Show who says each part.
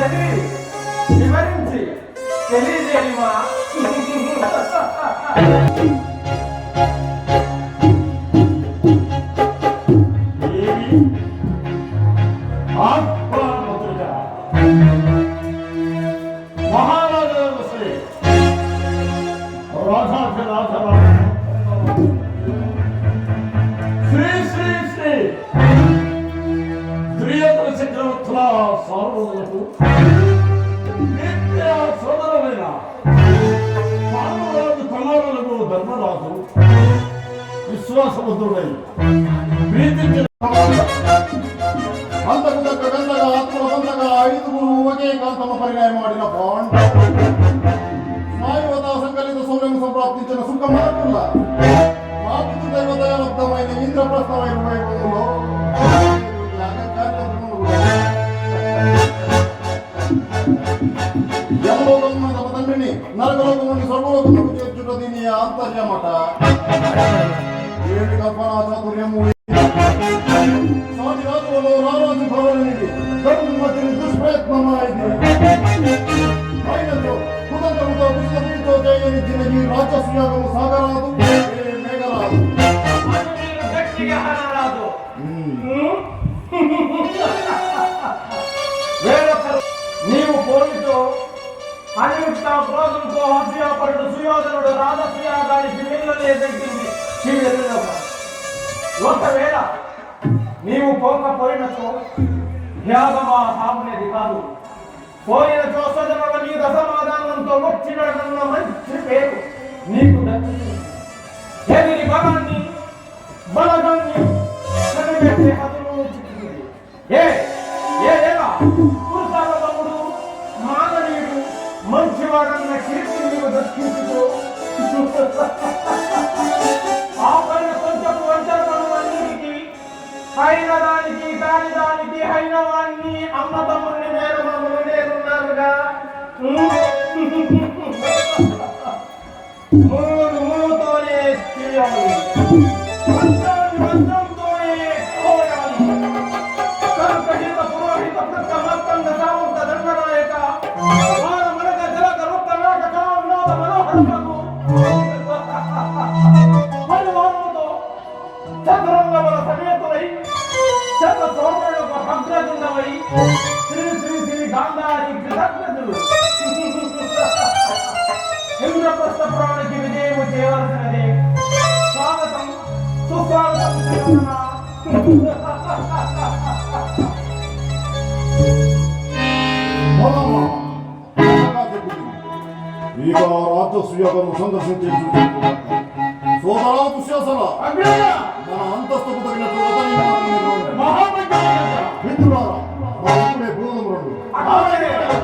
Speaker 1: చదివి వివరించి తెలియజేయమా.
Speaker 2: ధర్మరాజు విశ్వాసముద్రుడై ప్రీతించిన అంతకు తగ్గ గంటగా ఆత్మవంతగా ఐదుగురు ఒకే కాంతమ పరిణయం ఆడిన బాండ స్నాయువత సంకలిత సౌర్యం సంప్రాప్తించిన సుఖమార్పుల మా పితృదైవదయాలబ్ధమైన ఇంద్రప్రస్థమైన వైభవంలో యమలోకం తమ తండ్రిని నరకలోకం నుండి స్వర్గలోకముకు చేర్చుట దీని ఆంతర్యమట. ఏడు కల్పనా చాతుర్యము సాటి రాజులలో రారాజు భవననిది ధర్మమతిని దుష్ప్రయత్నమైంది. అయినతో కుదంతముతో కుశలతో చేయనిచ్చిన ఈ రాజస్యాగము సాగరాదు మేఘరాదు.
Speaker 1: నీవు పోలితో అనియుక్త క్రోధంతో హస్యాపరుడు సుయోధనుడు రాజస్యాగానికి మిల్లలే తగ్గింది. ఒకవేళ నీవు పోకపోయినచో త్యాగమా సాగునేది కాదు. పోయినచో సజనుల మీద సమాధానంతో వచ్చినన్న మంచి పేరు నీకు దక్కింది. ఎదిరి బలాన్ని బలగాన్ని కనిపెట్టే హదులు చిక్కింది. ఏదేలా పురుషాలముడు మానవీయుడు మంచివాడన్న కీర్తి నీవు దక్కించుకో. ఆ పైన కొంచెం వంచనీకి అయిన దానికి కాని దానికి అయిన వాణ్ణి అమ్మ తమ్ముడిని వేరు మమ్మల్ని నేరున్నారుగా. మూడుతోనే చేయాలి, మంత్రంతోనే కోయాలి. కనుకహిత పురోహిత ప్రక్క మత్తంగ సామంత దండనాయక వార మనక జలక రుక్క నాటక వినోద మనోహరములకు పరివారముతో చతురంగ బల సమేతులై శత సౌమ్యులకు అగ్రజుండవై శ్రీ శ్రీ శ్రీ గాంధారి కృతజ్ఞతలు. ఇంద్రప్రస్థ పురాణికి విజయము చేయవలసినదే. స్వాగతం సుస్వాగతం.
Speaker 2: ಈಗ ರಾಜಸ್ವೀಯವನ್ನು ಸಂದರ್ಶಿಸಿ ಸೋದರ ದುಶ್ಯಾಸನ ನನ್ನ ಅಂತಸ್ತುకు తగినట్లు మిత్రులారా మా ఇప్పుడే భూతం రండు.